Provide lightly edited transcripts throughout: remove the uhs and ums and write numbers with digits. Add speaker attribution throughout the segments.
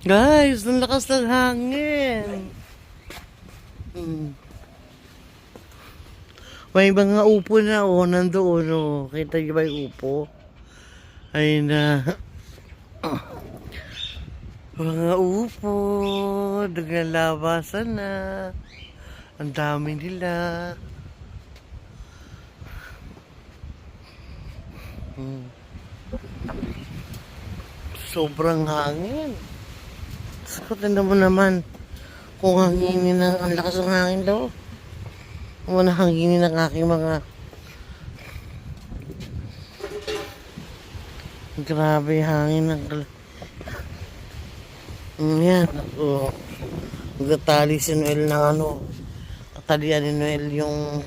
Speaker 1: Guys, ang lakas ng hangin. May mga upo na nandoon Kita niyo ba yung upo? Ayun na. Mga upo, naglalabasan na. Ang dami nila. Sobrang hangin. Tingnan mo naman kung hanginin ang lakas ng hangin daw. Muna hanginin ng aking mga grabe hangin ng yan. Nagtatali si Noel ng tatalian ni Noel yung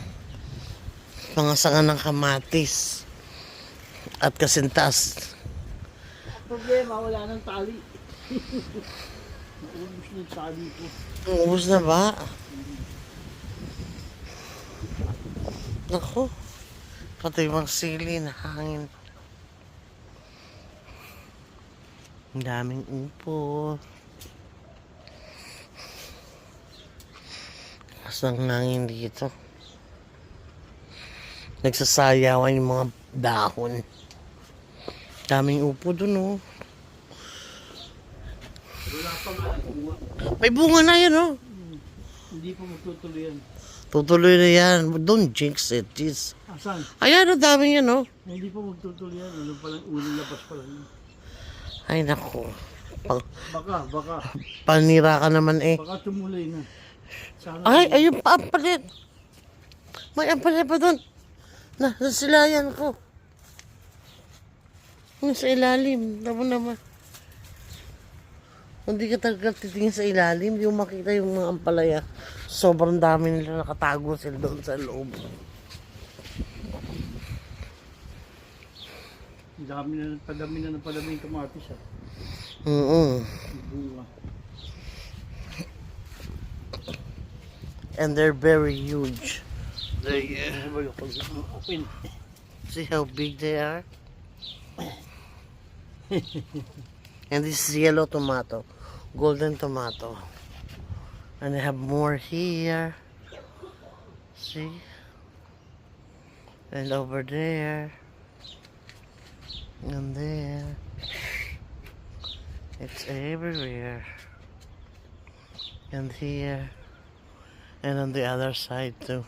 Speaker 1: mga sanga ng kamatis at kasintas.
Speaker 2: Problema, wala nang tali. Naubos na yung tali ko.
Speaker 1: Ubus na ba? Naku, pati yung sili na hangin. Ang daming upo. Asang hangin dito. Nagsasayawan yung mga dahon. Daming upo dun
Speaker 2: Wala pa nga bunga.
Speaker 1: May bunga na yun
Speaker 2: Hindi pa magtutuloy yan.
Speaker 1: Tutuloy na yan. Don't jinx it, jeez.
Speaker 2: Asan?
Speaker 1: Ayan, daming yan
Speaker 2: Hindi pa magtutuloy yan. Ano palang unang labas pa lang.
Speaker 1: Ay, naku.
Speaker 2: Baka.
Speaker 1: Panira ka naman
Speaker 2: Baka tumuloy na. Sana
Speaker 1: Ay, ayun pa, ampalit. May ampalit pa doon. Nasilayan ko. Sa ilalim. Tama naman. Hindi ka talaga titingin sa ilalim, hindi mo makita yung mga ampalaya. Sobrang dami nila nakatago sila doon sa loob.
Speaker 2: padami na yung kamatis Bunga.
Speaker 1: And they're very huge.
Speaker 2: Open.
Speaker 1: See how big they are? And this is yellow tomato, golden tomato. And they have more here. See? And over there. And there. It's everywhere. And here. And on the other side too.